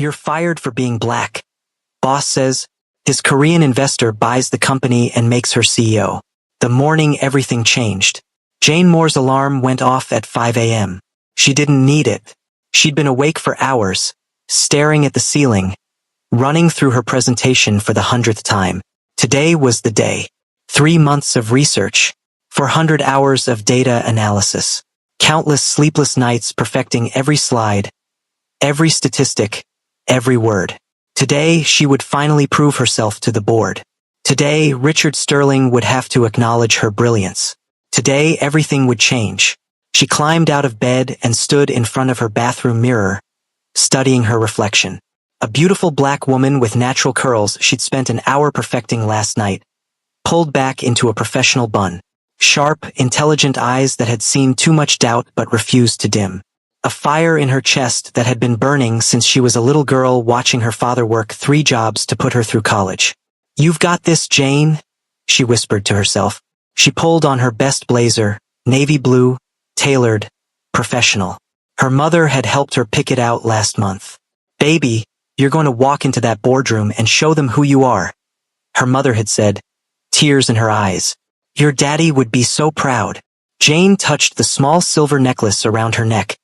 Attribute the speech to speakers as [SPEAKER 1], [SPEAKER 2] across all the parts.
[SPEAKER 1] You're fired for being black. Boss says. His Korean investor buys the company and makes her CEO. The morning everything changed. Jane Moore's alarm went off at 5 a.m. She didn't need it. She'd been awake for hours, staring at the ceiling, running through her presentation for the 100th time. Today was the day. 3 months of research, 400 hours of data analysis, countless sleepless nights perfecting every slide, every statistic, every word. Today, she would finally prove herself to the board. Today, Richard Sterling would have to acknowledge her brilliance. Today, everything would change. She climbed out of bed and stood in front of her bathroom mirror, studying her reflection. A beautiful black woman with natural curls she'd spent an hour perfecting last night, pulled back into a professional bun. Sharp, intelligent eyes that had seen too much doubt but refused to dim. A fire in her chest that had been burning since she was a little girl watching her father work 3 jobs to put her through college. "You've got this, Jane," she whispered to herself. She pulled on her best blazer, navy blue, tailored, professional. Her mother had helped her pick it out last month. "Baby, you're going to walk into that boardroom and show them who you are," her mother had said, tears in her eyes. "Your daddy would be so proud." Jane touched the small silver necklace around her neck,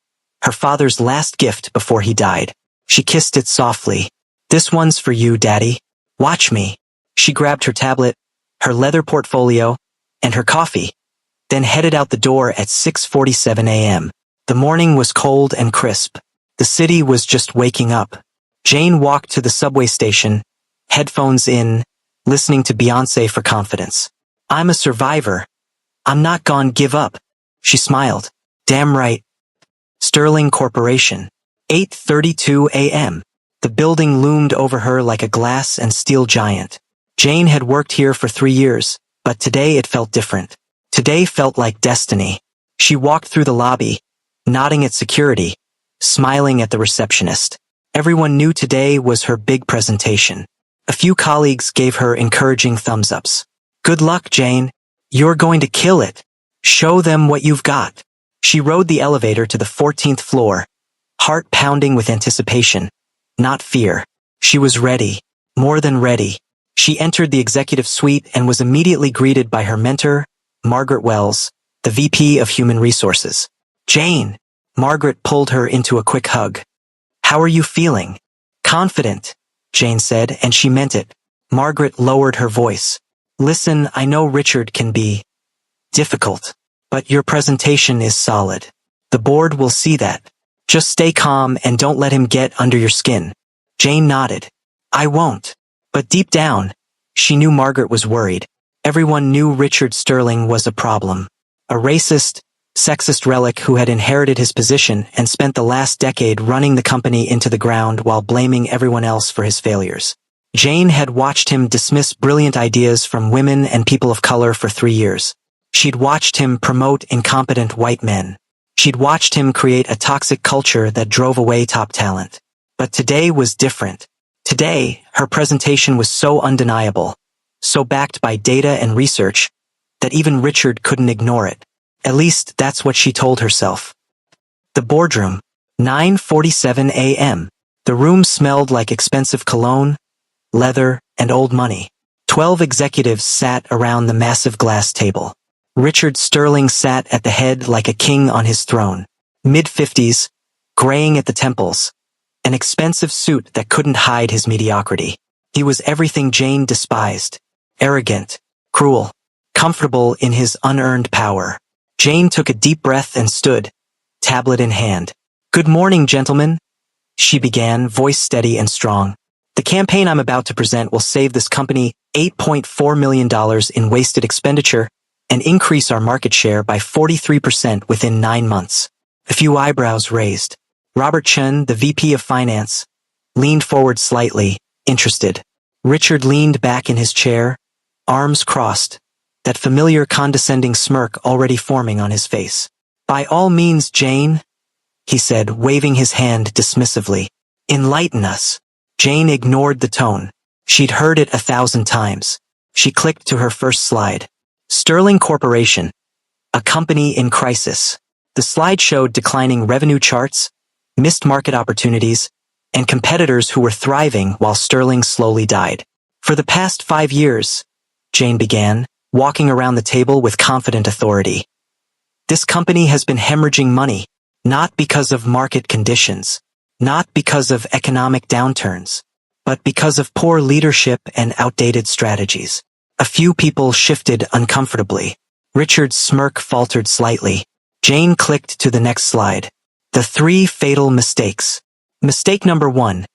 [SPEAKER 1] her father's last gift before he died. She kissed it softly. "This one's for you, Daddy. Watch me." She grabbed her tablet, her leather portfolio, and her coffee, then headed out the door at 6:47 a.m. The morning was cold and crisp. The city was just waking up. Jane walked to the subway station, headphones in, listening to Beyoncé for confidence. "I'm a survivor. I'm not gonna give up." She smiled. "Damn right." Sterling Corporation. 8:32 a.m. The building loomed over her like a glass and steel giant. Jane had worked here for 3 years, but today it felt different. Today felt like destiny. She walked through the lobby, nodding at security, smiling at the receptionist. Everyone knew today was her big presentation. A few colleagues gave her encouraging thumbs-ups. "Good luck, Jane. You're going to kill it. Show them what you've got." She rode the elevator to the 14th floor, heart pounding with anticipation, not fear. She was ready, more than ready. She entered the executive suite and was immediately greeted by her mentor, Margaret Wells, the VP of Human Resources. "Jane," Margaret pulled her into a quick hug. "How are you feeling?" "Confident," Jane said, and she meant it. Margaret lowered her voice. "Listen, I know Richard can be difficult, but your presentation is solid. The board will see that. Just stay calm and don't let him get under your skin." Jane nodded. "I won't." But deep down, she knew Margaret was worried. Everyone knew Richard Sterling was a problem. A racist, sexist relic who had inherited his position and spent the last decade running the company into the ground while blaming everyone else for his failures. Jane had watched him dismiss brilliant ideas from women and people of color for 3 years. She'd watched him promote incompetent white men. She'd watched him create a toxic culture that drove away top talent. But today was different. Today, her presentation was so undeniable, so backed by data and research, that even Richard couldn't ignore it. At least that's what she told herself. The boardroom. 9:47 a.m. The room smelled like expensive cologne, leather, and old money. 12 executives sat around the massive glass table. Richard Sterling sat at the head like a king on his throne. Mid-50s, graying at the temples. An expensive suit that couldn't hide his mediocrity. He was everything Jane despised. Arrogant, cruel, comfortable in his unearned power. Jane took a deep breath and stood, tablet in hand. "Good morning, gentlemen," she began, voice steady and strong. "The campaign I'm about to present will save this company $8.4 million in wasted expenditure and increase our market share by 43% within 9 months. A few eyebrows raised. Robert Chen, the VP of Finance, leaned forward slightly, interested. Richard leaned back in his chair, arms crossed, that familiar condescending smirk already forming on his face. "By all means, Jane," he said, waving his hand dismissively. "Enlighten us." Jane ignored the tone. She'd heard it 1,000 times. She clicked to her first slide. Sterling Corporation, a company in crisis. The slide showed declining revenue charts, missed market opportunities, and competitors who were thriving while Sterling slowly died. For the past 5 years, Jane began, walking around the table with confident authority. This company has been hemorrhaging money, not because of market conditions, not because of economic downturns, but because of poor leadership and outdated strategies. A few people shifted uncomfortably. Richard's smirk faltered slightly. Jane clicked to the next slide. The 3 fatal mistakes. Mistake number 1.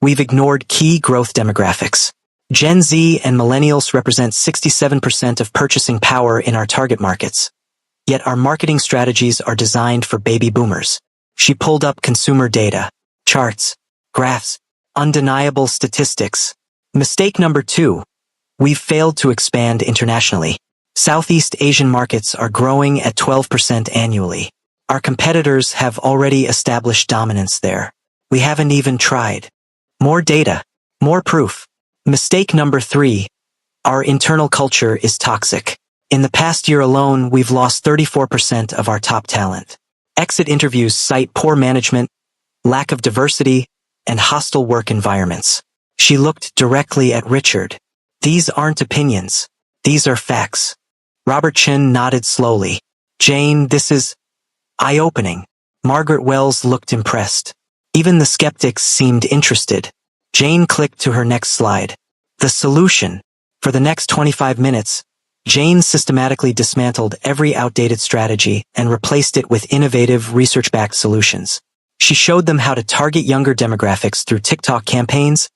[SPEAKER 1] We've ignored key growth demographics. Gen Z and millennials represent 67% of purchasing power in our target markets. Yet our marketing strategies are designed for baby boomers. She pulled up consumer data, charts, graphs, undeniable statistics. Mistake number 2. We've failed to expand internationally. Southeast Asian markets are growing at 12% annually. Our competitors have already established dominance there. We haven't even tried. More data, more proof. Mistake number 3. Our internal culture is toxic. In the past year alone, we've lost 34% of our top talent. Exit interviews cite poor management, lack of diversity, and hostile work environments. She looked directly at Richard. These aren't opinions. These are facts. Robert Chen nodded slowly. Jane, this is eye-opening. Margaret Wells looked impressed. Even the skeptics seemed interested. Jane clicked to her next slide. The solution. For the next 25 minutes, Jane systematically dismantled every outdated strategy and replaced it with innovative, research-backed solutions. She showed them how to target younger demographics through TikTok campaigns,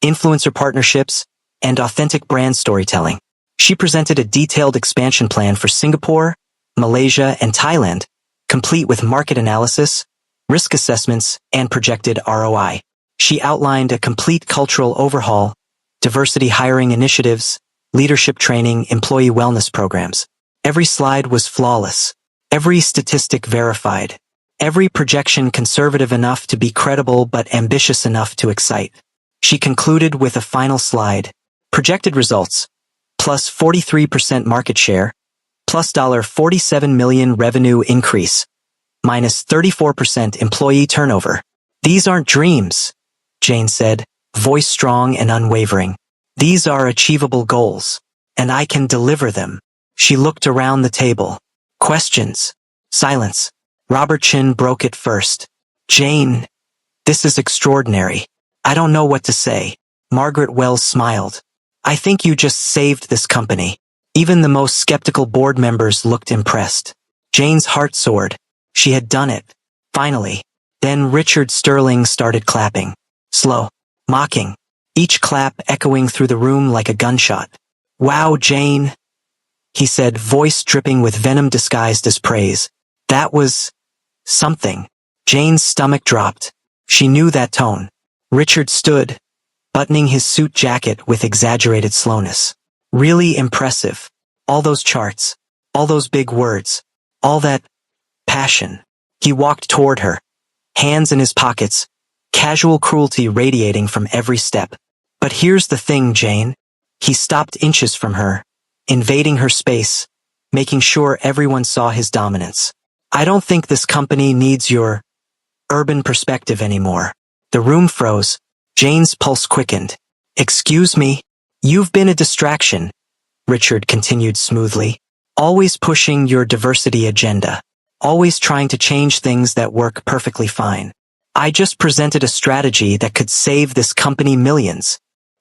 [SPEAKER 1] influencer partnerships, and authentic brand storytelling. She presented a detailed expansion plan for Singapore, Malaysia, and Thailand, complete with market analysis, risk assessments, and projected ROI. She outlined a complete cultural overhaul, diversity hiring initiatives, leadership training, employee wellness programs. Every slide was flawless. Every statistic verified. Every projection conservative enough to be credible but ambitious enough to excite. She concluded with a final slide. Projected results. Plus 43% market share. Plus $47 million revenue increase. Minus 34% employee turnover. These aren't dreams, Jane said, voice strong and unwavering. These are achievable goals, and I can deliver them. She looked around the table. Questions. Silence. Robert Chen broke it first. Jane, this is extraordinary. I don't know what to say. Margaret Wells smiled. I think you just saved this company. Even the most skeptical board members looked impressed. Jane's heart soared. She had done it. Finally. Then Richard Sterling started clapping. Slow. Mocking. Each clap echoing through the room like a gunshot. Wow, Jane, he said, voice dripping with venom disguised as praise. That was something. Jane's stomach dropped. She knew that tone. Richard stood, buttoning his suit jacket with exaggerated slowness. Really impressive. All those charts, all those big words, all that passion. He walked toward her, hands in his pockets, casual cruelty radiating from every step. But here's the thing, Jane. He stopped inches from her, invading her space, making sure everyone saw his dominance. I don't think this company needs your urban perspective anymore. The room froze. Jane's pulse quickened. Excuse me? You've been a distraction, Richard continued smoothly. Always pushing your diversity agenda. Always trying to change things that work perfectly fine. I just presented a strategy that could save this company millions.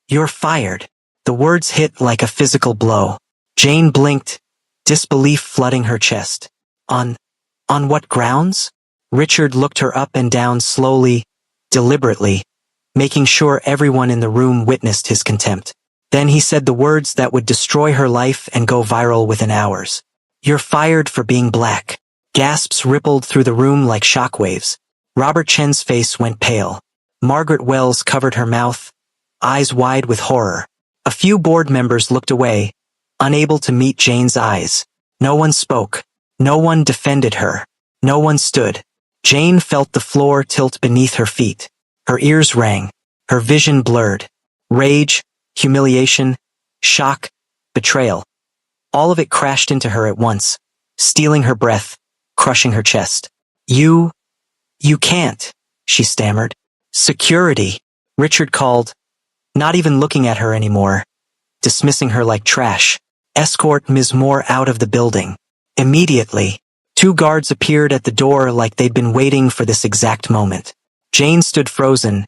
[SPEAKER 1] You're fired. The words hit like a physical blow. Jane blinked, disbelief flooding her chest. On what grounds? Richard looked her up and down slowly, deliberately, making sure everyone in the room witnessed his contempt. Then he said the words that would destroy her life and go viral within hours. You're fired for being black. Gasps rippled through the room like shockwaves. Robert Chen's face went pale. Margaret Wells covered her mouth, eyes wide with horror. A few board members looked away, unable to meet Jane's eyes. No one spoke. No one defended her. No one stood. Jane felt the floor tilt beneath her feet. Her ears rang. Her vision blurred. Rage, humiliation, shock, betrayal. All of it crashed into her at once, stealing her breath, crushing her chest. You can't, she stammered. Security, Richard called, not even looking at her anymore, dismissing her like trash. Escort Ms. Moore out of the building. Immediately, 2 guards appeared at the door like they'd been waiting for this exact moment. Jane stood frozen,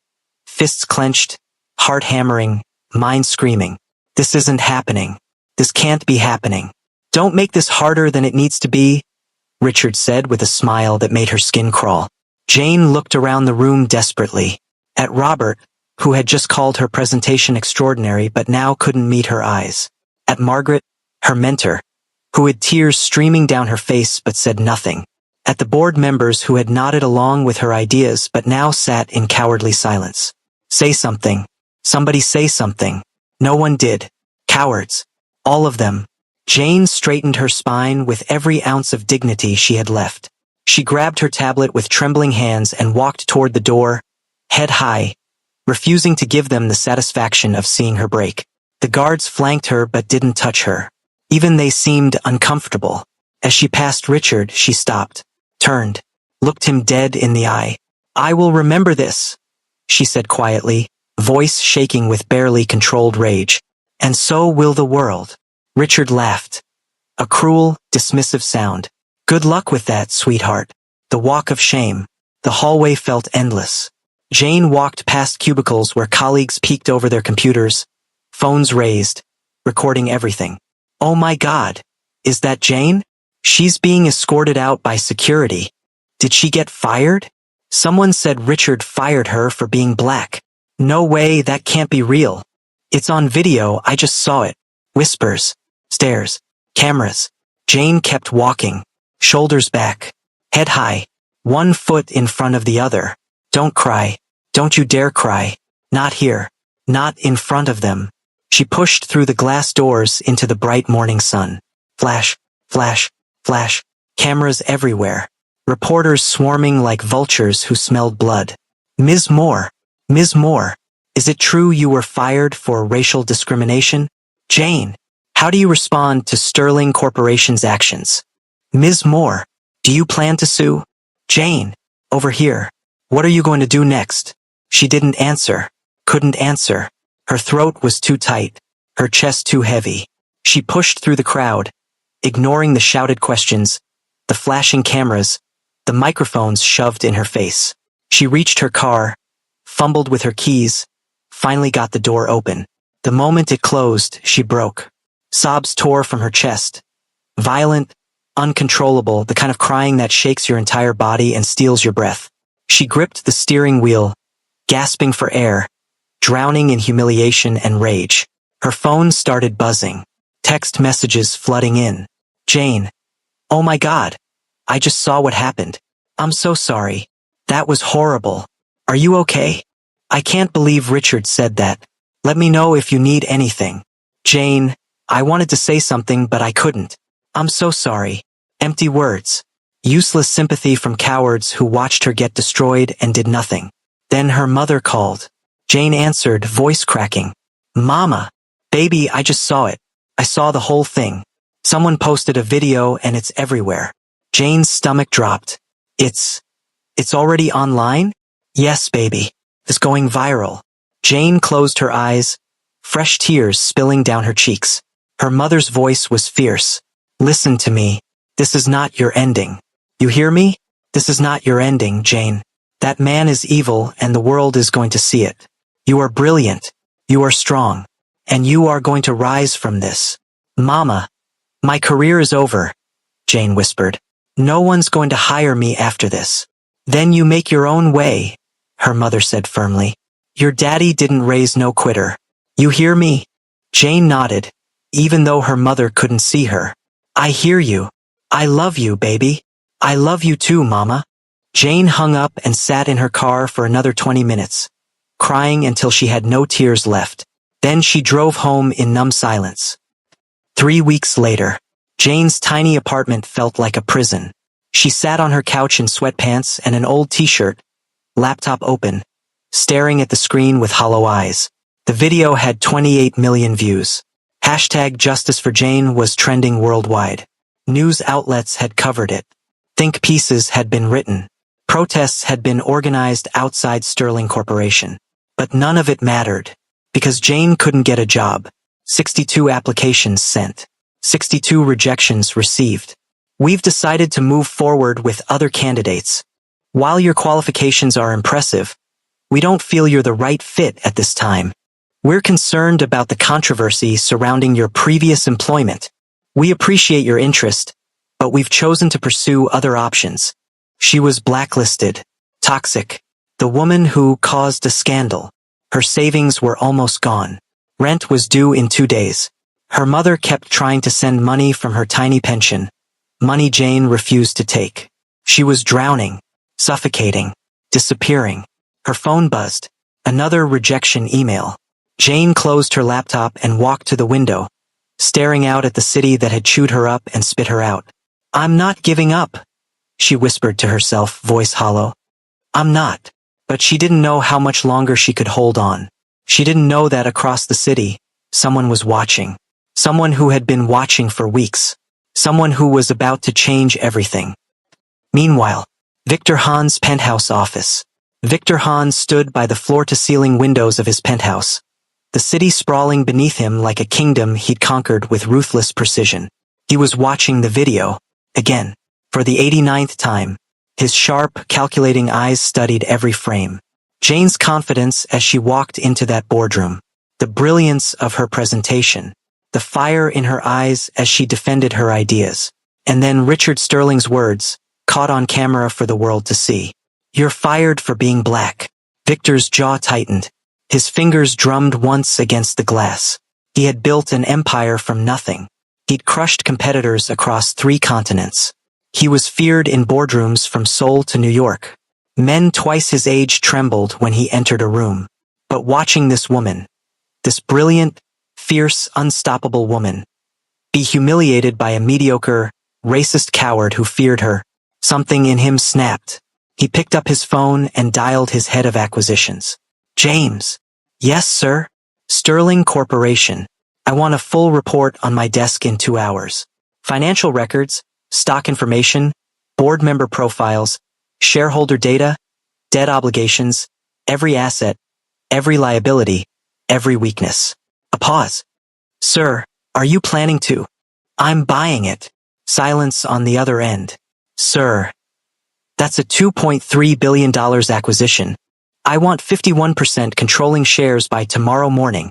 [SPEAKER 1] fists clenched, heart hammering, mind screaming. This isn't happening. This can't be happening. Don't make this harder than it needs to be, Richard said with a smile that made her skin crawl. Jane looked around the room desperately, at Robert, who had just called her presentation extraordinary but now couldn't meet her eyes, at Margaret, her mentor, who had tears streaming down her face but said nothing, at the board members who had nodded along with her ideas but now sat in cowardly silence. Say something. Somebody say something. No one did. Cowards. All of them. Jane straightened her spine with every ounce of dignity she had left. She grabbed her tablet with trembling hands and walked toward the door, head high, refusing to give them the satisfaction of seeing her break. The guards flanked her but didn't touch her. Even they seemed uncomfortable. As she passed Richard, she stopped, turned, looked him dead in the eye. I will remember this, she said quietly, voice shaking with barely controlled rage. And so will the world. Richard laughed. A cruel, dismissive sound. Good luck with that, sweetheart. The walk of shame. The hallway felt endless. Jane walked past cubicles where colleagues peeked over their computers, phones raised, recording everything. Oh my God. Is that Jane? She's being escorted out by security. Did she get fired? Someone said Richard fired her for being black. No way, that can't be real. It's on video, I just saw it. Whispers. Stairs. Cameras. Jane kept walking, shoulders back, head high, 1 foot in front of the other. Don't cry. Don't you dare cry. Not here. Not in front of them. She pushed through the glass doors into the bright morning sun. Flash, flash, flash. Cameras everywhere. Reporters swarming like vultures who smelled blood. Ms. Moore. Ms. Moore. Is it true you were fired for racial discrimination? Jane. How do you respond to Sterling Corporation's actions? Ms. Moore. Do you plan to sue? Jane. Over here. What are you going to do next? She didn't answer. Couldn't answer. Her throat was too tight. Her chest too heavy. She pushed through the crowd, ignoring the shouted questions, the flashing cameras, the microphones shoved in her face. She reached her car, fumbled with her keys, finally got the door open. The moment it closed, she broke. Sobs tore from her chest. Violent, uncontrollable, the kind of crying that shakes your entire body and steals your breath. She gripped the steering wheel, gasping for air, drowning in humiliation and rage. Her phone started buzzing, text messages flooding in. Jane. Oh my God. I just saw what happened. I'm so sorry. That was horrible. Are you okay? I can't believe Richard said that. Let me know if you need anything. Jane. I wanted to say something but I couldn't. I'm so sorry. Empty words. Useless sympathy from cowards who watched her get destroyed and did nothing. Then her mother called. Jane answered, voice cracking. Mama. Baby, I just saw it. I saw the whole thing. Someone posted a video and it's everywhere. Jane's stomach dropped. It's already online? Yes, baby. It's going viral. Jane closed her eyes, fresh tears spilling down her cheeks. Her mother's voice was fierce. Listen to me. This is not your ending. You hear me? This is not your ending, Jane. That man is evil and the world is going to see it. You are brilliant. You are strong. And you are going to rise from this. Mama. My career is over, Jane whispered. No one's going to hire me after this. Then you make your own way, her mother said firmly. Your daddy didn't raise no quitter. You hear me? Jane nodded, even though her mother couldn't see her. I hear you. I love you, baby. I love you too, Mama. Jane hung up and sat in her car for another 20 minutes, crying until she had no tears left. Then she drove home in numb silence. 3 weeks later, Jane's tiny apartment felt like a prison. She sat on her couch in sweatpants and an old t-shirt, laptop open, staring at the screen with hollow eyes. The video had 28 million views. #Justice for Jane was trending worldwide. News outlets had covered it. Think pieces had been written. Protests had been organized outside Sterling Corporation. But none of it mattered, because Jane couldn't get a job. 62 applications sent. 62 rejections received. We've decided to move forward with other candidates. While your qualifications are impressive, we don't feel you're the right fit at this time. We're concerned about the controversy surrounding your previous employment. We appreciate your interest, but we've chosen to pursue other options. She was blacklisted, toxic, the woman who caused a scandal. Her savings were almost gone. Rent was due in 2 days. Her mother kept trying to send money from her tiny pension. Money Jane refused to take. She was drowning, suffocating, disappearing. Her phone buzzed. Another rejection email. Jane closed her laptop and walked to the window, staring out at the city that had chewed her up and spit her out. "I'm not giving up," she whispered to herself, voice hollow. "I'm not." But she didn't know how much longer she could hold on. She didn't know that across the city, someone was watching. Someone who had been watching for weeks. Someone who was about to change everything. Meanwhile, Victor Hahn's penthouse office. Victor Hahn stood by the floor-to-ceiling windows of his penthouse, the city sprawling beneath him like a kingdom he'd conquered with ruthless precision. He was watching the video, again, for the 89th time. His sharp, calculating eyes studied every frame. Jane's confidence as she walked into that boardroom. The brilliance of her presentation. The fire in her eyes as she defended her ideas. And then Richard Sterling's words, caught on camera for the world to see. "You're fired for being black." Victor's jaw tightened. His fingers drummed once against the glass. He had built an empire from nothing. He'd crushed competitors across 3 continents. He was feared in boardrooms from Seoul to New York. Men twice his age trembled when he entered a room. But watching this woman, this brilliant, fierce, unstoppable woman, be humiliated by a mediocre, racist coward who feared her, something in him snapped. He picked up his phone and dialed his head of acquisitions. "James." "Yes, sir." "Sterling Corporation. I want a full report on my desk in 2 hours. Financial records, stock information, board member profiles, shareholder data, debt obligations, every asset, every liability, every weakness." A pause. "Sir, are you planning to?" "I'm buying it." Silence on the other end. "Sir, that's a $2.3 billion acquisition. I want 51% controlling shares by tomorrow morning."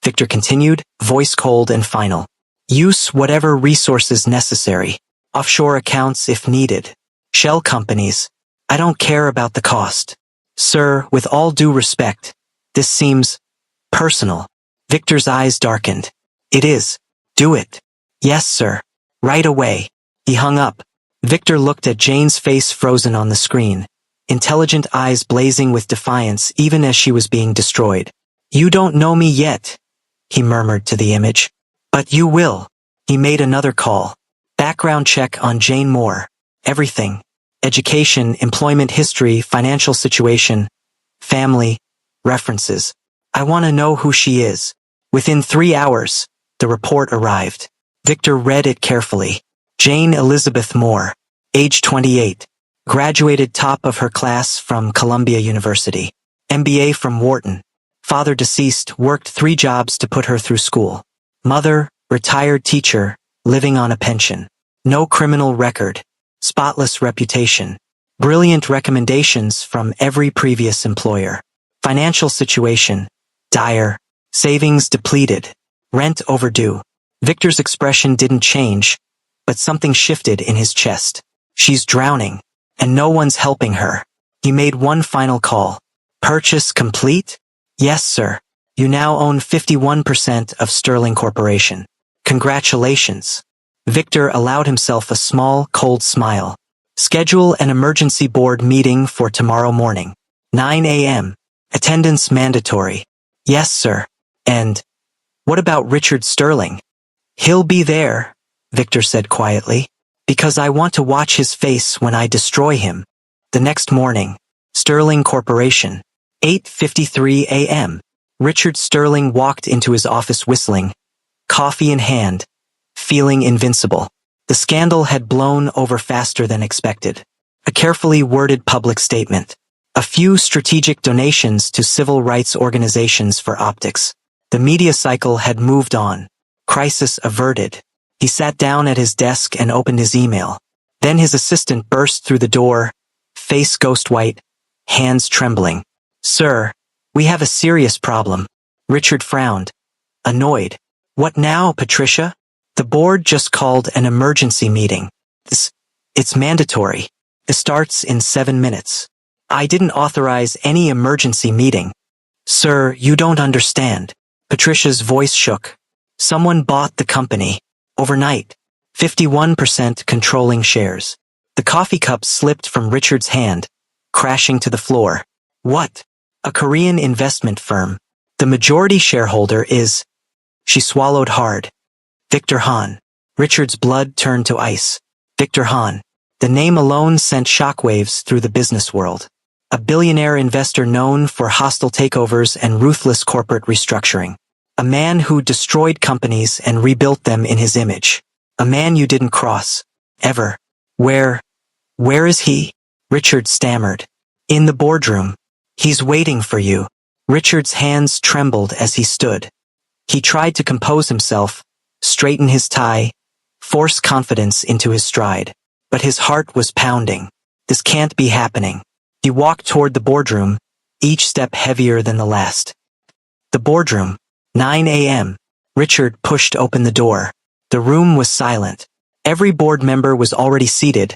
[SPEAKER 1] Victor continued, voice cold and final. "Use whatever resources necessary. Offshore accounts if needed. Shell companies. I don't care about the cost. Sir, with all due respect, this seems personal." Victor's eyes darkened. "It is. Do it." "Yes, sir. Right away." He hung up. Victor looked at Jane's face frozen on the screen, intelligent eyes blazing with defiance even as she was being destroyed. "You don't know me yet," he murmured to the image. "But you will." He made another call. Background check on Jane Moore. Everything. Education, employment history, financial situation, family, references. "I want to know who she is." Within 3 hours, the report arrived. Victor read it carefully. Jane Elizabeth Moore, age 28, graduated top of her class from Columbia University, MBA from Wharton. Father deceased, worked 3 jobs to put her through school. Mother, retired teacher, living on a pension. No criminal record. Spotless reputation. Brilliant recommendations from every previous employer. Financial situation. Dire. Savings depleted. Rent overdue. Victor's expression didn't change, but something shifted in his chest. She's drowning, and no one's helping her. He made one final call. "Purchase complete?" "Yes, sir. You now own 51% of Sterling Corporation. Congratulations." Victor allowed himself a small, cold smile. "Schedule an emergency board meeting for tomorrow morning. 9 a.m. Attendance mandatory." "Yes, sir." "And what about Richard Sterling?" "He'll be there," Victor said quietly, "because I want to watch his face when I destroy him." The next morning, Sterling Corporation, 8:53 a.m. Richard Sterling walked into his office whistling, coffee in hand, feeling invincible. The scandal had blown over faster than expected. a carefully worded public statement, a few strategic donations to civil rights organizations for optics. The media cycle had moved on. Crisis averted. He sat down at his desk and opened his email. Then his assistant burst through the door, face ghost white, hands trembling. "Sir, we have a serious problem." Richard frowned, annoyed. "What now, Patricia?" "The board just called an emergency meeting. It's mandatory. It starts in 7 minutes. I didn't authorize any emergency meeting." "Sir, you don't understand." Patricia's voice shook. "Someone bought the company. Overnight. 51% controlling shares." The coffee cup slipped from Richard's hand, crashing to the floor. "What?" "A Korean investment firm. The majority shareholder is—" She swallowed hard. "Victor Han." Richard's blood turned to ice. Victor Han. The name alone sent shockwaves through the business world. A billionaire investor known for hostile takeovers and ruthless corporate restructuring. A man who destroyed companies and rebuilt them in his image. A man you didn't cross. Ever. Where is he?" Richard stammered. "In the boardroom. He's waiting for you." Richard's hands trembled as he stood. He tried to compose himself, straighten his tie, force confidence into his stride. But his heart was pounding. This can't be happening. He walked toward the boardroom, each step heavier than the last. The boardroom. 9 a.m. Richard pushed open the door. The room was silent. Every board member was already seated,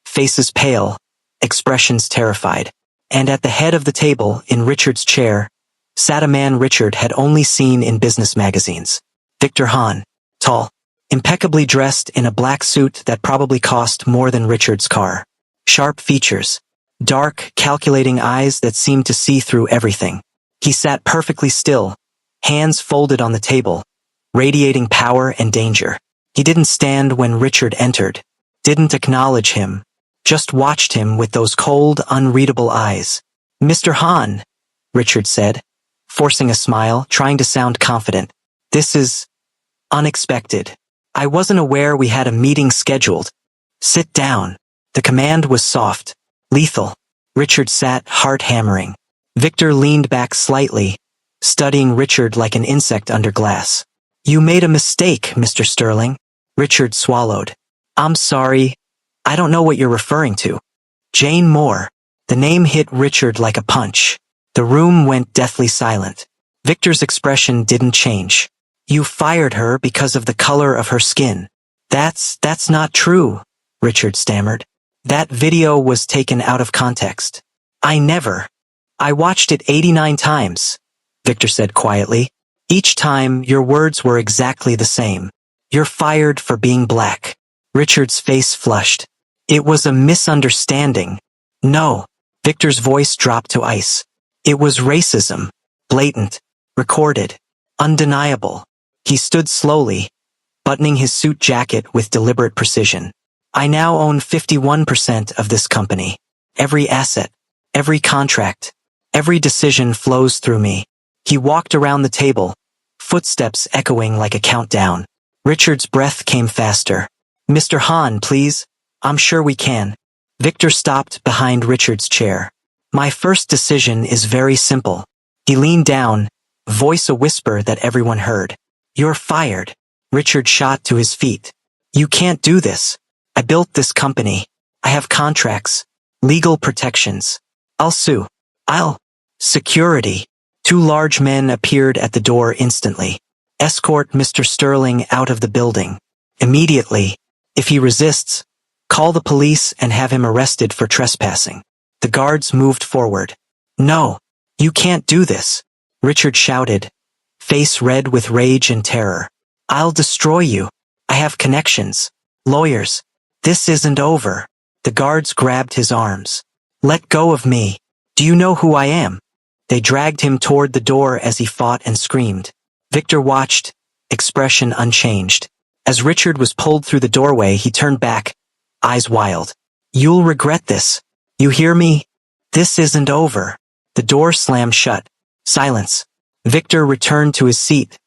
[SPEAKER 1] faces pale, expressions terrified. And at the head of the table, in Richard's chair, sat a man Richard had only seen in business magazines. Victor Han. Tall. Impeccably dressed in a black suit that probably cost more than Richard's car. Sharp features. Dark, calculating eyes that seemed to see through everything. He sat perfectly still, hands folded on the table, radiating power and danger. He didn't stand when Richard entered, didn't acknowledge him, just watched him with those cold, unreadable eyes. "Mr. Han," Richard said, forcing a smile, trying to sound confident. "This is unexpected. I wasn't aware we had a meeting scheduled. Sit down." The command was soft, lethal. Richard sat, heart hammering. Victor leaned back slightly, studying Richard like an insect under glass. "You made a mistake, Mr. Sterling." Richard swallowed. "I'm sorry. I don't know what you're referring to." "Jane Moore." The name hit Richard like a punch. The room went deathly silent. Victor's expression didn't change. "You fired her because of the color of her skin." That's not true," Richard stammered. "That video was taken out of context. I watched it 89 times, Victor said quietly. "Each time, your words were exactly the same. You're fired for being black." Richard's face flushed. "It was a misunderstanding." "No." Victor's voice dropped to ice. "It was racism. Blatant. Recorded. Undeniable." He stood slowly, buttoning his suit jacket with deliberate precision. "I now own 51% of this company. Every asset, every contract, every decision flows through me." He walked around the table, footsteps echoing like a countdown. Richard's breath came faster. "Mr. Han, please. I'm sure we can." Victor stopped behind Richard's chair. "My first decision is very simple." He leaned down, voice a whisper that everyone heard. "You're fired." Richard shot to his feet. "You can't do this. I built this company. I have contracts, legal protections. I'll sue. Security." Two large men appeared at the door instantly. "Escort Mr. Sterling out of the building. Immediately. If he resists, call the police and have him arrested for trespassing." The guards moved forward. "No, you can't do this," Richard shouted, face red with rage and terror. "I'll destroy you. I have connections. Lawyers. This isn't over." The guards grabbed his arms. "Let go of me. Do you know who I am?" They dragged him toward the door as he fought and screamed. Victor watched, expression unchanged. As Richard was pulled through the doorway, he turned back, eyes wild. "You'll regret this. You hear me? This isn't over." The door slammed shut. Silence. Victor returned to his seat,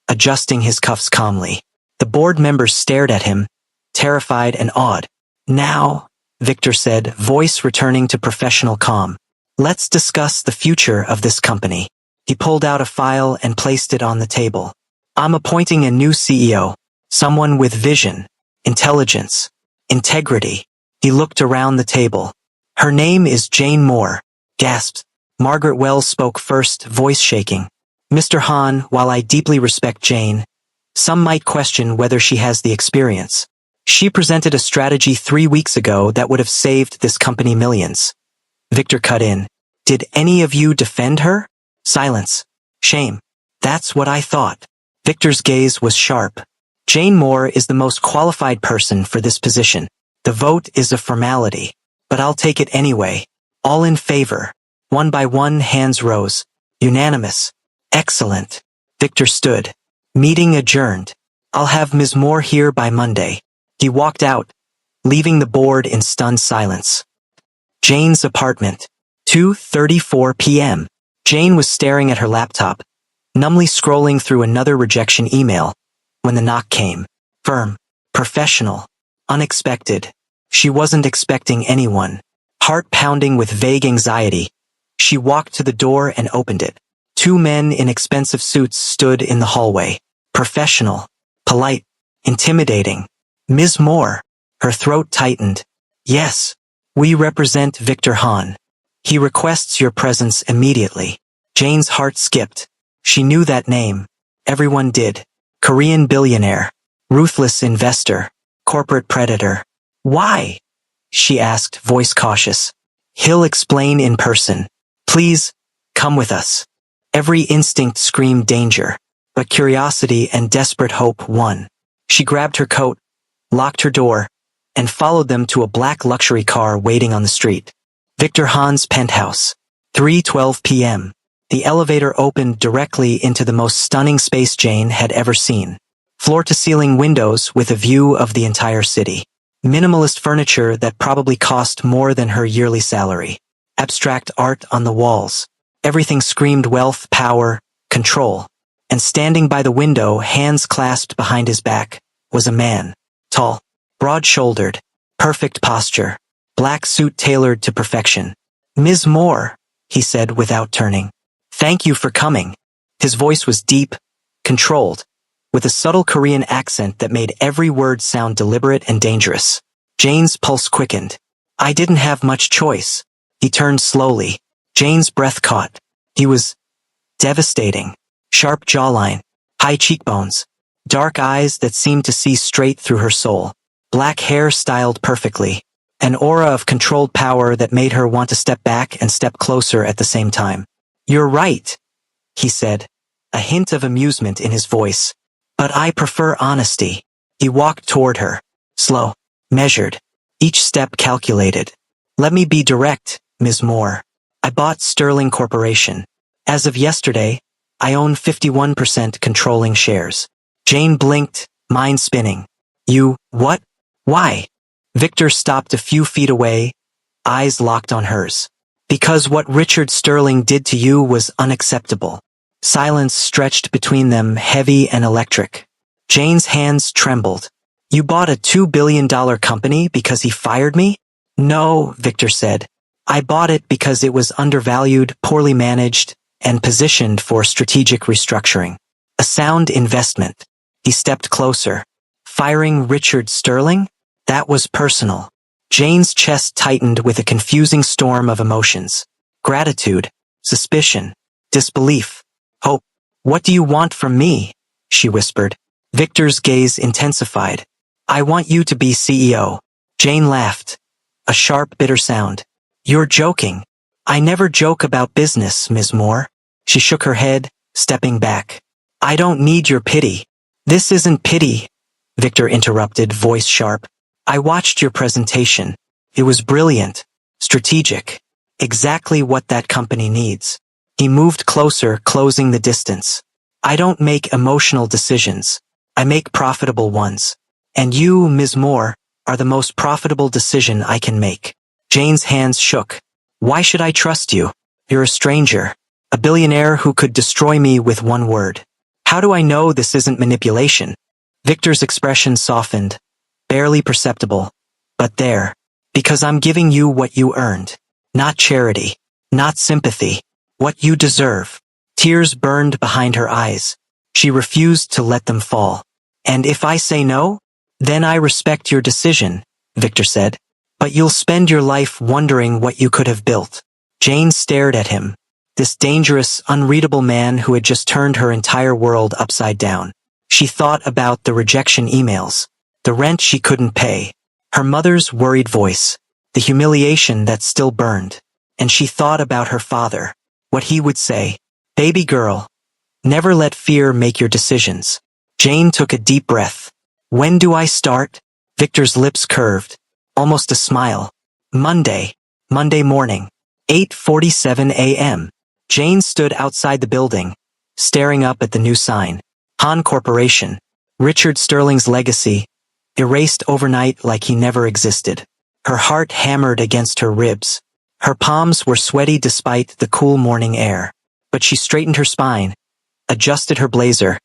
[SPEAKER 1] adjusting his cuffs calmly. The board members stared at him, terrified and awed. "Now, Victor said, voice returning to professional calm. Let's discuss the future of this company. He pulled out a file and placed it on the table. I'm appointing a new CEO, someone with vision, intelligence, integrity. He looked around the table. Her name is Jane Moore, gasped. Margaret Wells spoke first, voice shaking. Mr. Hahn, while I deeply respect Jane, some might question whether she has the experience. She presented a strategy 3 weeks ago that would have saved this company millions. Victor cut in. Did any of you defend her? Silence. Shame. That's what I thought. Victor's gaze was sharp. Jane Moore is the most qualified person for this position. The vote is a formality, but I'll take it anyway. All in favor. One by one, hands rose. Unanimous. Excellent. Victor stood. Meeting adjourned. I'll have Ms. Moore here by Monday. He walked out, leaving the board in stunned silence. Jane's apartment. 2:34 p.m. Jane was staring at her laptop, numbly scrolling through another rejection email, when the knock came. Firm. Professional. Unexpected. She wasn't expecting anyone. Heart pounding with vague anxiety, she walked to the door and opened it. 2 men in expensive suits stood in the hallway. Professional. Polite. Intimidating. Ms. Moore. Her throat tightened. Yes. We represent Victor Hahn. He requests your presence immediately. Jane's heart skipped. She knew that name. Everyone did. Korean billionaire. Ruthless investor. Corporate predator. Why? She asked, voice cautious. He'll explain in person. Please, come with us. Every instinct screamed danger, but curiosity and desperate hope won. She grabbed her coat, locked her door, and followed them to a black luxury car waiting on the street. Victor Hahn's penthouse. 3:12 p.m. The elevator opened directly into the most stunning space Jane had ever seen. Floor-to-ceiling windows with a view of the entire city. Minimalist furniture that probably cost more than her yearly salary. Abstract art on the walls. Everything screamed wealth, power, control. And standing by the window, hands clasped behind his back, was a man. Tall, broad-shouldered, perfect posture, black suit tailored to perfection. Ms. Moore, he said without turning. Thank you for coming. His voice was deep, controlled, with a subtle Korean accent that made every word sound deliberate and dangerous. Jane's pulse quickened. I didn't have much choice. He turned slowly. Jane's breath caught. He was devastating. Sharp jawline, high cheekbones, dark eyes that seemed to see straight through her soul. Black hair styled perfectly. An aura of controlled power that made her want to step back and step closer at the same time. You're right, he said, a hint of amusement in his voice. But I prefer honesty. He walked toward her. Slow, measured, each step calculated. Let me be direct, Ms. Moore. I bought Sterling Corporation. As of yesterday, I own 51% controlling shares. Jane blinked, mind spinning. You, what? Why? Victor stopped a few feet away, eyes locked on hers. Because what Richard Sterling did to you was unacceptable. Silence stretched between them, heavy and electric. Jane's hands trembled. You bought a $2 billion company because he fired me? No, Victor said. I bought it because it was undervalued, poorly managed, and positioned for strategic restructuring. A sound investment. He stepped closer. Firing Richard Sterling? That was personal. Jane's chest tightened with a confusing storm of emotions. Gratitude, suspicion, disbelief, hope. What do you want from me? She whispered. Victor's gaze intensified. I want you to be CEO. Jane laughed. A sharp, bitter sound. You're joking. I never joke about business, Ms. Moore. She shook her head, stepping back. I don't need your pity. This isn't pity, Victor interrupted, voice sharp. I watched your presentation. It was brilliant, strategic, exactly what that company needs. He moved closer, closing the distance. I don't make emotional decisions. I make profitable ones. And you, Ms. Moore, are the most profitable decision I can make. Jane's hands shook. Why should I trust you? You're a stranger, a billionaire who could destroy me with one word. How do I know this isn't manipulation? Victor's expression softened, barely perceptible, but there. Because I'm giving you what you earned. Not charity. Not sympathy. What you deserve. Tears burned behind her eyes. She refused to let them fall. And if I say no? Then I respect your decision, Victor said. But you'll spend your life wondering what you could have built. Jane stared at him. This dangerous, unreadable man who had just turned her entire world upside down. She thought about the rejection emails, the rent she couldn't pay, her mother's worried voice, the humiliation that still burned. And she thought about her father, what he would say. Baby girl, never let fear make your decisions. Jane took a deep breath. When do I start? Victor's lips curved, almost a smile. Monday morning, 8:47 a.m. Jane stood outside the building, staring up at the new sign. Hahn Corporation. Richard Sterling's legacy, erased overnight like he never existed. Her heart hammered against her ribs. Her palms were sweaty despite the cool morning air. But she straightened her spine, adjusted her blazer,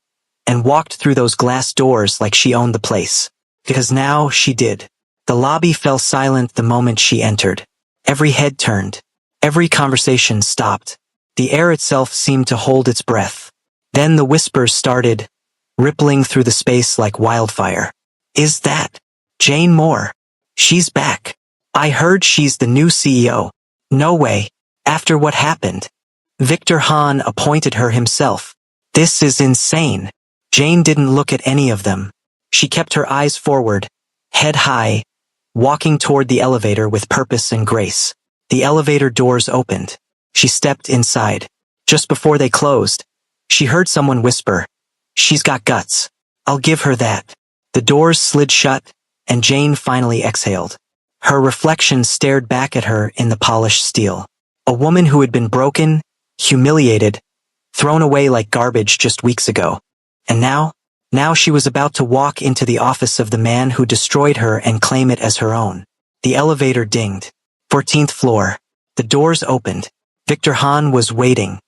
[SPEAKER 1] and walked through those glass doors like she owned the place. Because now she did. The lobby fell silent the moment she entered. Every head turned. Every conversation stopped. The air itself seemed to hold its breath. Then the whispers started, rippling through the space like wildfire. Is that Jane Moore? She's back. I heard she's the new CEO. No way. After what happened? Victor Hahn appointed her himself. This is insane. Jane didn't look at any of them. She kept her eyes forward, head high, walking toward the elevator with purpose and grace. The elevator doors opened. She stepped inside. Just before they closed, she heard someone whisper, "She's got guts. I'll give her that." The doors slid shut, and Jane finally exhaled. Her reflection stared back at her in the polished steel. A woman who had been broken, humiliated, thrown away like garbage just weeks ago. And now she was about to walk into the office of the man who destroyed her and claim it as her own. The elevator dinged. 14th floor. The doors opened. Victor Hahn was waiting.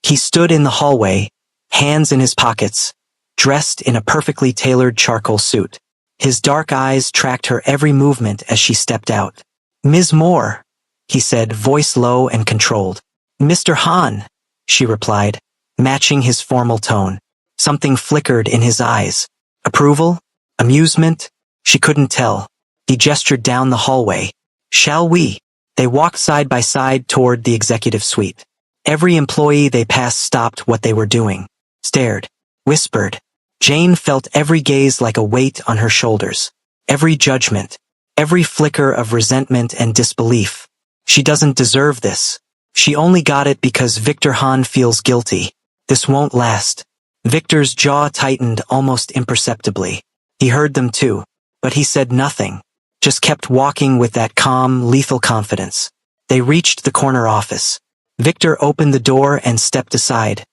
[SPEAKER 1] He stood in the hallway, hands in his pockets, dressed in a perfectly tailored charcoal suit. His dark eyes tracked her every movement as she stepped out. "Ms. Moore," he said, voice low and controlled. "Mr. Hahn," she replied, matching his formal tone. Something flickered in his eyes. Approval? Amusement? She couldn't tell. He gestured down the hallway. "Shall we?" They walked side by side toward the executive suite. Every employee they passed stopped what they were doing, stared, whispered. Jane felt every gaze like a weight on her shoulders. Every judgment, every flicker of resentment and disbelief. She doesn't deserve this. She only got it because Victor Hahn feels guilty. This won't last. Victor's jaw tightened almost imperceptibly. He heard them too, but he said nothing, just kept walking with that calm, lethal confidence. They reached the corner office. Victor opened the door and stepped aside,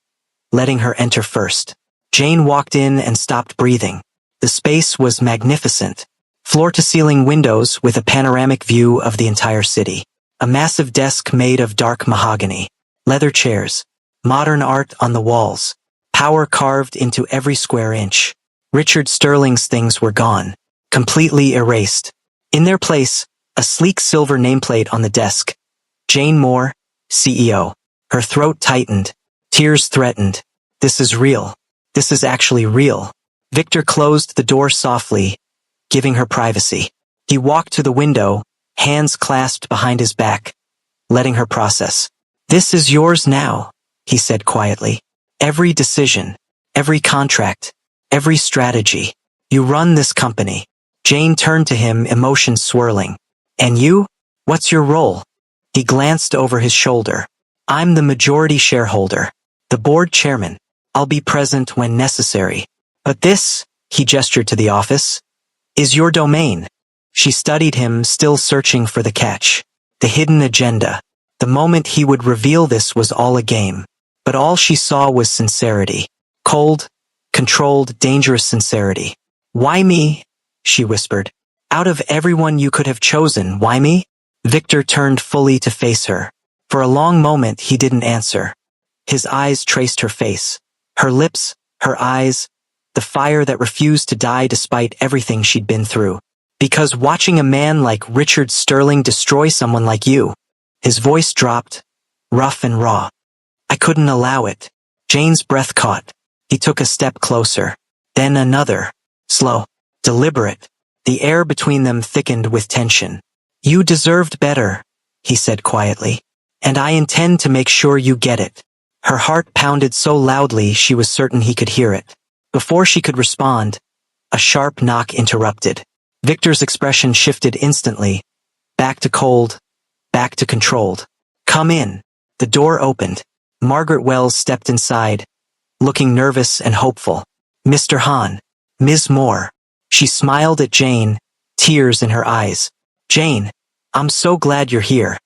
[SPEAKER 1] letting her enter first. Jane walked in and stopped breathing. The space was magnificent. Floor-to-ceiling windows with a panoramic view of the entire city. A massive desk made of dark mahogany. Leather chairs. Modern art on the walls. Power carved into every square inch. Richard Sterling's things were gone. Completely erased. In their place, a sleek silver nameplate on the desk. Jane Moore, CEO. Her throat tightened. Tears threatened. This is real. This is actually real. Victor closed the door softly, giving her privacy. He walked to the window, hands clasped behind his back, letting her process. "This is yours now," he said quietly. "Every decision, every contract, every strategy. You run this company." Jane turned to him, emotions swirling. "And you? What's your role?" He glanced over his shoulder. "I'm the majority shareholder, the board chairman. I'll be present when necessary. But this," he gestured to the office, "is your domain." She studied him, still searching for the catch, the hidden agenda. The moment he would reveal this was all a game. But all she saw was sincerity. Cold, controlled, dangerous sincerity. "Why me?" she whispered. "Out of everyone you could have chosen, why me?" Victor turned fully to face her. For a long moment he didn't answer. His eyes traced her face. Her lips, her eyes, the fire that refused to die despite everything she'd been through. Because watching a man like Richard Sterling destroy someone like you. His voice dropped, rough and raw. I couldn't allow it. Jane's breath caught. He took a step closer. Then another. Slow. Deliberate. The air between them thickened with tension. You deserved better, he said quietly. And I intend to make sure you get it. Her heart pounded so loudly she was certain he could hear it. Before she could respond, a sharp knock interrupted. Victor's expression shifted instantly. Back to cold. Back to controlled. Come in. The door opened. Margaret Wells stepped inside, looking nervous and hopeful. Mr. Hahn. Ms. Moore. She smiled at Jane, tears in her eyes. Jane, I'm so glad you're here.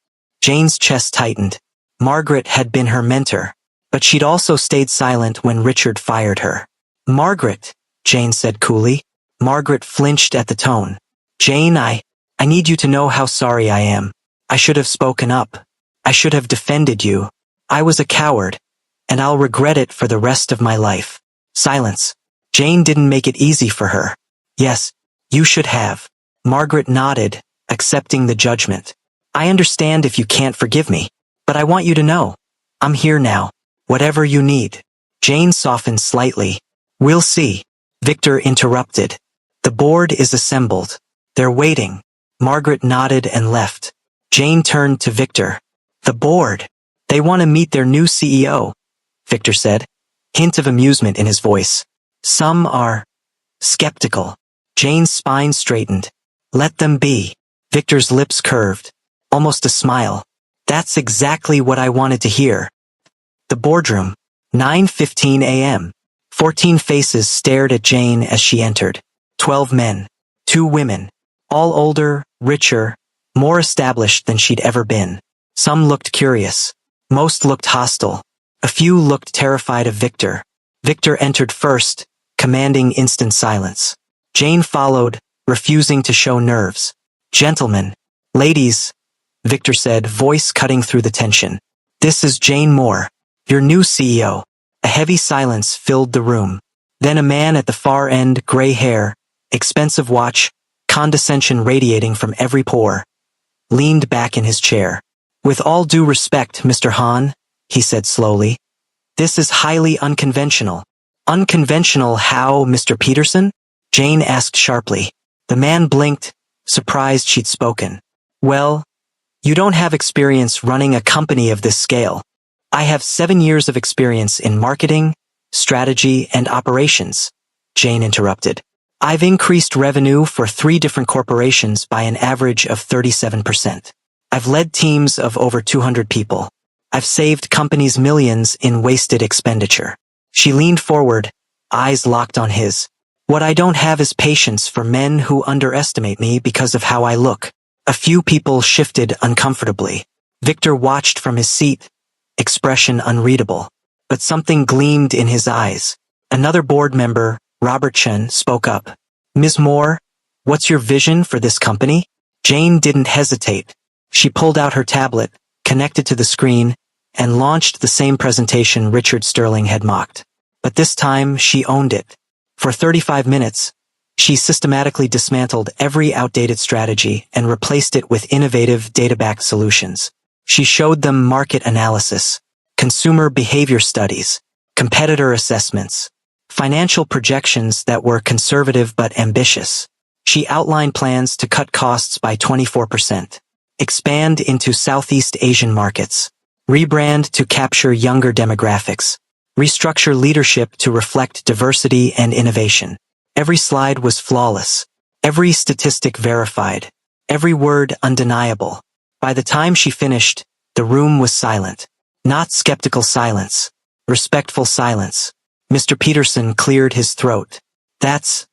[SPEAKER 1] Jane's chest tightened. Margaret had been her mentor, but she'd also stayed silent when Richard fired her. Margaret, Jane said coolly. Margaret flinched at the tone. Jane, I need you to know how sorry I am. I should have spoken up. I should have defended you. I was a coward, and I'll regret it for the rest of my life. Silence. Jane didn't make it easy for her. Yes, you should have. Margaret nodded, accepting the judgment. I understand if you can't forgive me, but I want you to know. I'm here now. Whatever you need. Jane softened slightly. We'll see. Victor interrupted. The board is assembled. They're waiting. Margaret nodded and left. Jane turned to Victor. The board. They want to meet their new CEO, Victor said, hint of amusement in his voice. Some are skeptical. Jane's spine straightened. Let them be. Victor's lips curved. Almost a smile. That's exactly what I wanted to hear. The boardroom. 9:15 a.m. 14 faces stared at Jane as she entered. 12 men. 2 women. All older, richer, more established than she'd ever been. Some looked curious. Most looked hostile. A few looked terrified of Victor. Victor entered first, commanding instant silence. Jane followed, refusing to show nerves. Gentlemen, ladies, Victor said, voice cutting through the tension. This is Jane Moore, your new CEO. A heavy silence filled the room. Then a man at the far end, gray hair, expensive watch, condescension radiating from every pore, leaned back in his chair. With all due respect, Mr. Hahn, he said slowly, this is highly unconventional. Unconventional how, Mr. Peterson? Jane asked sharply. The man blinked, surprised she'd spoken. Well, you don't have experience running a company of this scale. I have 7 years of experience in marketing, strategy, and operations, Jane interrupted. I've increased revenue for 3 different corporations by an average of 37%. I've led teams of over 200 people. I've saved companies millions in wasted expenditure. She leaned forward, eyes locked on his. What I don't have is patience for men who underestimate me because of how I look. A few people shifted uncomfortably. Victor watched from his seat, expression unreadable. But something gleamed in his eyes. Another board member, Robert Chen, spoke up. Ms. Moore, what's your vision for this company? Jane didn't hesitate. She pulled out her tablet, connected to the screen, and launched the same presentation Richard Sterling had mocked. But this time, she owned it. For 35 minutes, she systematically dismantled every outdated strategy and replaced it with innovative data-backed solutions. She showed them market analysis, consumer behavior studies, competitor assessments, financial projections that were conservative but ambitious. She outlined plans to cut costs by 24%, expand into Southeast Asian markets, rebrand to capture younger demographics, restructure leadership to reflect diversity and innovation. Every slide was flawless, every statistic verified, every word undeniable. By the time she finished, the room was silent. Not skeptical silence, respectful silence. Mr. Peterson cleared his throat. That's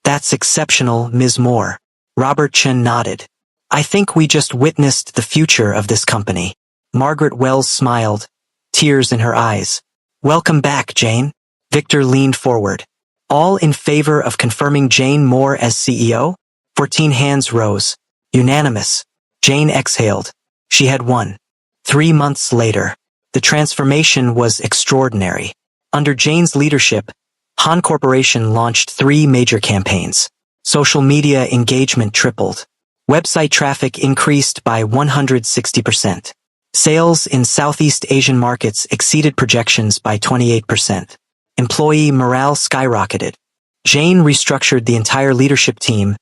[SPEAKER 1] exceptional, Ms. Moore. Robert Chen nodded. I think we just witnessed the future of this company. Margaret Wells smiled, tears in her eyes. Welcome back, Jane. Victor leaned forward. All in favor of confirming Jane Moore as CEO? 14 hands rose. Unanimous. Jane exhaled. She had won. 3 months later, the transformation was extraordinary. Under Jane's leadership, Hahn Corporation launched 3 major campaigns. Social media engagement tripled. Website traffic increased by 160%. Sales in Southeast Asian markets exceeded projections by 28%. Employee morale skyrocketed. Jane restructured the entire leadership team,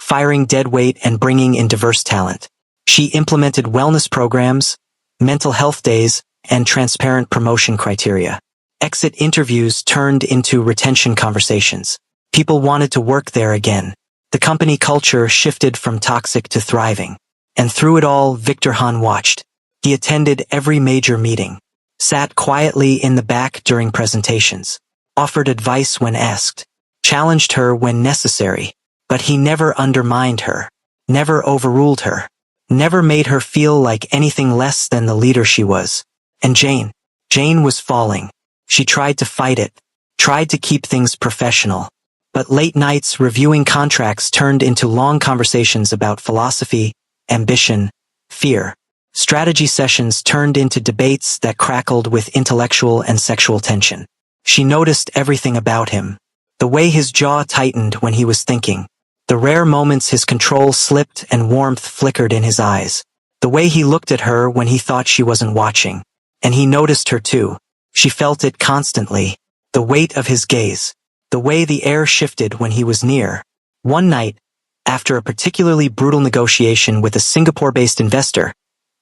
[SPEAKER 1] firing deadweight and bringing in diverse talent. She implemented wellness programs, mental health days, and transparent promotion criteria. Exit interviews turned into retention conversations. People wanted to work there again. The company culture shifted from toxic to thriving. And through it all, Victor Han watched. He attended every major meeting, sat quietly in the back during presentations, offered advice when asked, challenged her when necessary, but he never undermined her, never overruled her, never made her feel like anything less than the leader she was. And Jane was falling. She tried to fight it, tried to keep things professional. But late nights reviewing contracts turned into long conversations about philosophy, ambition, fear. Strategy sessions turned into debates that crackled with intellectual and sexual tension. She noticed everything about him. The way his jaw tightened when he was thinking. The rare moments his control slipped and warmth flickered in his eyes. The way he looked at her when he thought she wasn't watching. And he noticed her too. She felt it constantly. The weight of his gaze. The way the air shifted when he was near. One night, after a particularly brutal negotiation with a Singapore-based investor,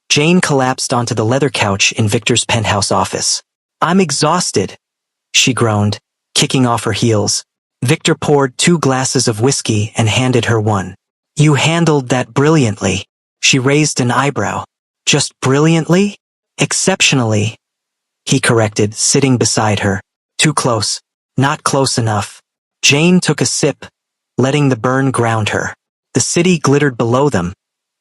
[SPEAKER 1] Jane collapsed onto the leather couch in Victor's penthouse office. "I'm exhausted," she groaned, kicking off her heels. Victor poured 2 glasses of whiskey and handed her one. "You handled that brilliantly." She raised an eyebrow. "Just brilliantly?" "Exceptionally," he corrected, sitting beside her. "Too close. Not close enough." Jane took a sip, letting the burn ground her. The city glittered below them,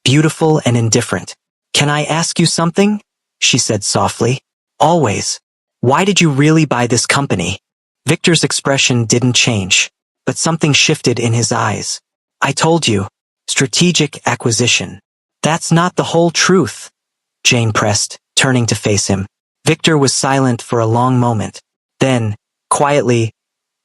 [SPEAKER 1] beautiful and indifferent. "Can I ask you something?" she said softly. "Always. Why did you really buy this company?" Victor's expression didn't change, but something shifted in his eyes. "I told you. Strategic acquisition." "That's not the whole truth," Jane pressed, turning to face him. Victor was silent for a long moment. Then, quietly,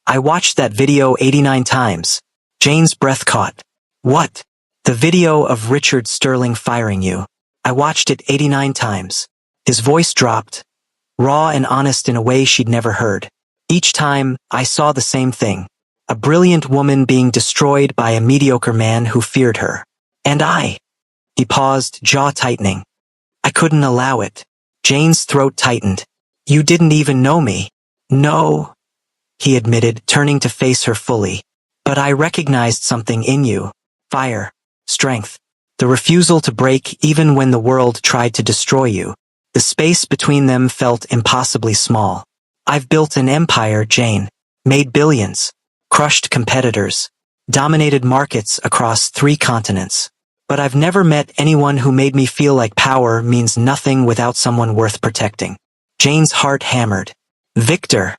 [SPEAKER 1] "I watched that video 89 times. Jane's breath caught. "What?" "The video of Richard Sterling firing you. I watched it 89 times. His voice dropped, raw and honest in a way she'd never heard. "Each time, I saw the same thing. A brilliant woman being destroyed by a mediocre man who feared her. And I." He paused, jaw tightening. "I couldn't allow it." Jane's throat tightened. "You didn't even know me." "No," he admitted, turning to face her fully. "But I recognized something in you. Fire. Strength. The refusal to break even when the world tried to destroy you. The space between them felt impossibly small. I've built an empire, Jane. Made billions. Crushed competitors. Dominated markets across 3 continents. But I've never met anyone who made me feel like power means nothing without someone worth protecting." Jane's heart hammered. "Victor."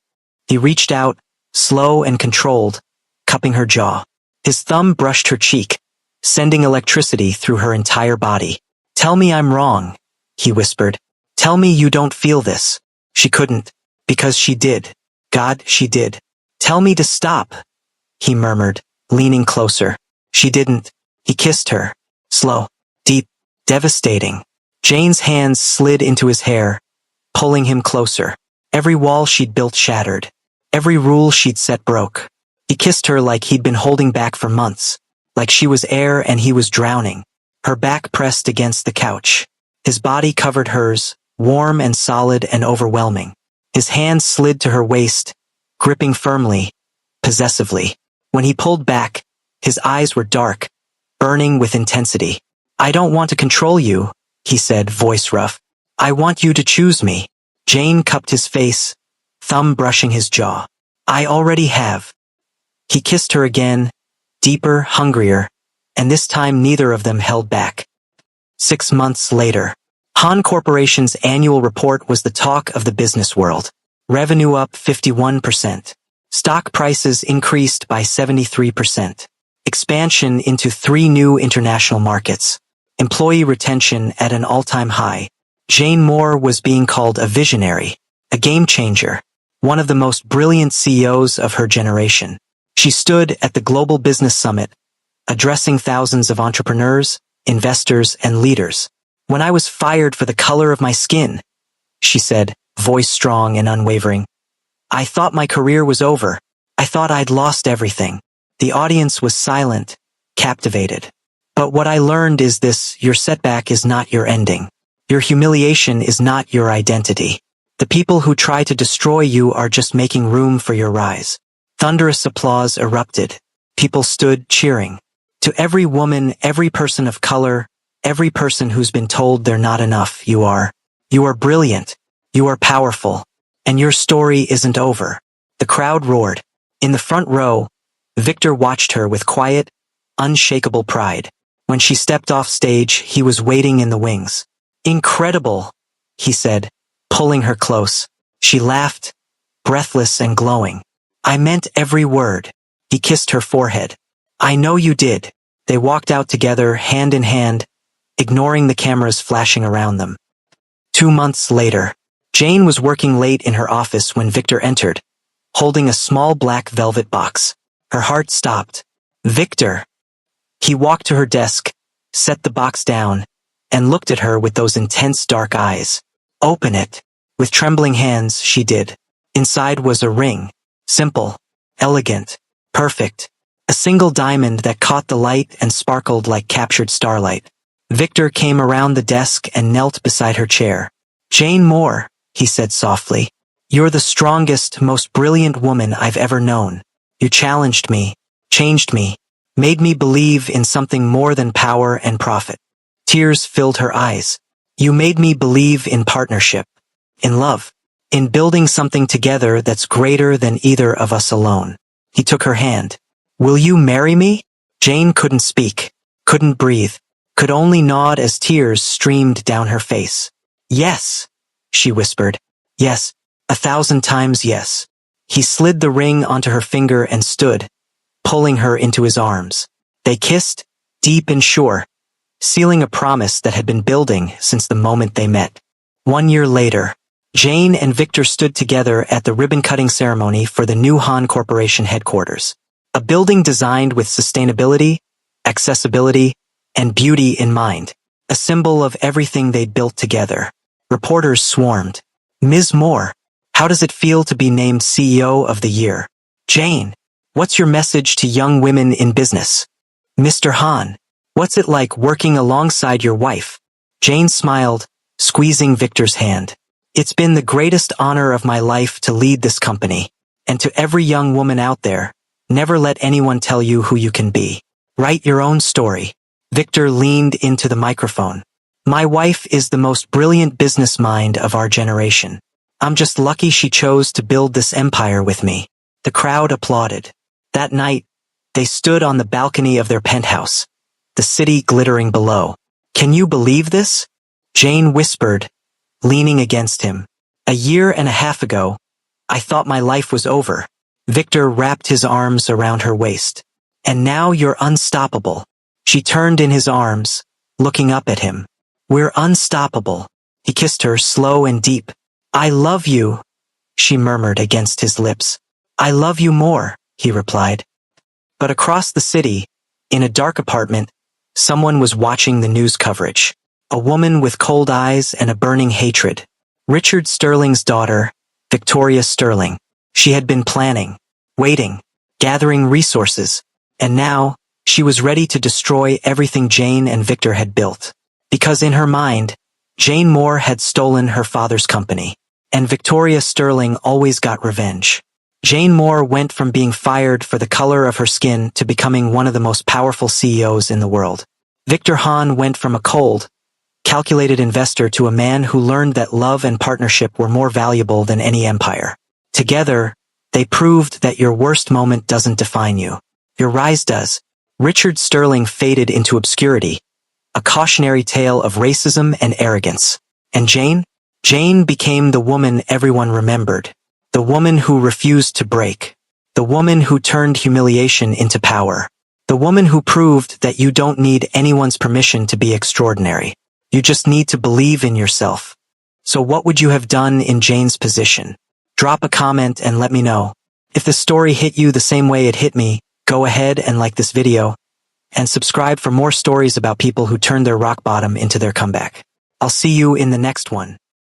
[SPEAKER 1] He reached out, slow and controlled, cupping her jaw. His thumb brushed her cheek, sending electricity through her entire body. "Tell me I'm wrong," he whispered. "Tell me you don't feel this." She couldn't, because she did. God, she did. "Tell me to stop," he murmured, leaning closer. She didn't. He kissed her. Slow, deep, devastating. Jane's hands slid into his hair, pulling him closer. Every wall she'd built shattered. Every rule she'd set broke. He kissed her like he'd been holding back for months, like she was air and he was drowning. Her back pressed against the couch. His body covered hers, warm and solid and overwhelming. His hand slid to her waist, gripping firmly, possessively. When he pulled back, his eyes were dark, burning with intensity. "I don't want to control you," he said, voice rough. "I want you to choose me." Jane cupped his face, thumb brushing his jaw. "I already have." He kissed her again, deeper, hungrier, and this time neither of them held back. 6 months later, Han Corporation's annual report was the talk of the business world. Revenue up 51%. Stock prices increased by 73%. Expansion into 3 new international markets. Employee retention at an all-time high. Jane Moore was being called a visionary, a game changer, one of the most brilliant CEOs of her generation. She stood at the Global Business Summit, addressing thousands of entrepreneurs, investors, and leaders. "When I was fired for the color of my skin," she said, voice strong and unwavering, "I thought my career was over. I thought I'd lost everything." The audience was silent, captivated. "But what I learned is this: your setback is not your ending. Your humiliation is not your identity. The people who try to destroy you are just making room for your rise." Thunderous applause erupted. People stood cheering. To every woman, every person of color, every person who's been told they're not enough, you are. You are brilliant. You are powerful. And your story isn't over. The crowd roared. In the front row, Victor watched her with quiet, unshakable pride. When she stepped off stage, he was waiting in the wings. "Incredible," he said, pulling her close. She laughed, breathless and glowing. "I meant every word." He kissed her forehead. "I know you did." They walked out together, hand in hand, ignoring the cameras flashing around them. 2 months later, Jane was working late in her office when Victor entered, holding a small black velvet box. Her heart stopped. "Victor." He walked to her desk, set the box down, and looked at her with those intense dark eyes. "Open it." With trembling hands, she did. Inside was a ring. Simple, elegant, perfect. A single diamond that caught the light and sparkled like captured starlight. Victor came around the desk and knelt beside her chair. "Jane Moore," he said softly, "you're the strongest, most brilliant woman I've ever known. You challenged me, changed me, made me believe in something more than power and profit." Tears filled her eyes. "You made me believe in partnership, in love, in building something together that's greater than either of us alone." He took her hand. "Will you marry me?" Jane couldn't speak, couldn't breathe, could only nod as tears streamed down her face. "Yes," she whispered. "Yes, 1,000 times yes." He slid the ring onto her finger and stood, pulling her into his arms. They kissed, deep and sure, sealing a promise that had been building since the moment they met. 1 year later, Jane and Victor stood together at the ribbon-cutting ceremony for the new Han Corporation headquarters. A building designed with sustainability, accessibility, and beauty in mind. A symbol of everything they'd built together. Reporters swarmed. "Ms. Moore, how does it feel to be named CEO of the year?" "Jane, what's your message to young women in business?" "Mr. Han, what's it like working alongside your wife?" Jane smiled, squeezing Victor's hand. "It's been the greatest honor of my life to lead this company. And to every young woman out there, never let anyone tell you who you can be. Write your own story." Victor leaned into the microphone. "My wife is the most brilliant business mind of our generation. I'm just lucky she chose to build this empire with me." The crowd applauded. That night, they stood on the balcony of their penthouse, the city glittering below. "Can you believe this?" Jane whispered, leaning against him. "A year and a half ago, I thought my life was over." Victor wrapped his arms around her waist. "And now you're unstoppable." She turned in his arms, looking up at him. "We're unstoppable." He kissed her slow and deep. "I love you," she murmured against his lips. "I love you more," he replied. But across the city, in a dark apartment, someone was watching the news coverage. A woman with cold eyes and a burning hatred. Richard Sterling's daughter, Victoria Sterling. She had been planning, waiting, gathering resources, and now she was ready to destroy everything Jane and Victor had built. Because in her mind, Jane Moore had stolen her father's company, and Victoria Sterling always got revenge. Jane Moore went from being fired for the color of her skin to becoming one of the most powerful CEOs in the world. Victor Han went from a cold, calculated investor to a man who learned that love and partnership were more valuable than any empire. Together, they proved that your worst moment doesn't define you. Your rise does. Richard Sterling faded into obscurity, a cautionary tale of racism and arrogance. And Jane? Jane became the woman everyone remembered. The woman who refused to break. The woman who turned humiliation into power. The woman who proved that you don't need anyone's permission to be extraordinary. You just need to believe in yourself. So what would you have done in Jane's position? Drop a comment and let me know. If the story hit you the same way it hit me, go ahead and like this video, and subscribe for more stories about people who turned their rock bottom into their comeback. I'll see you in the next one.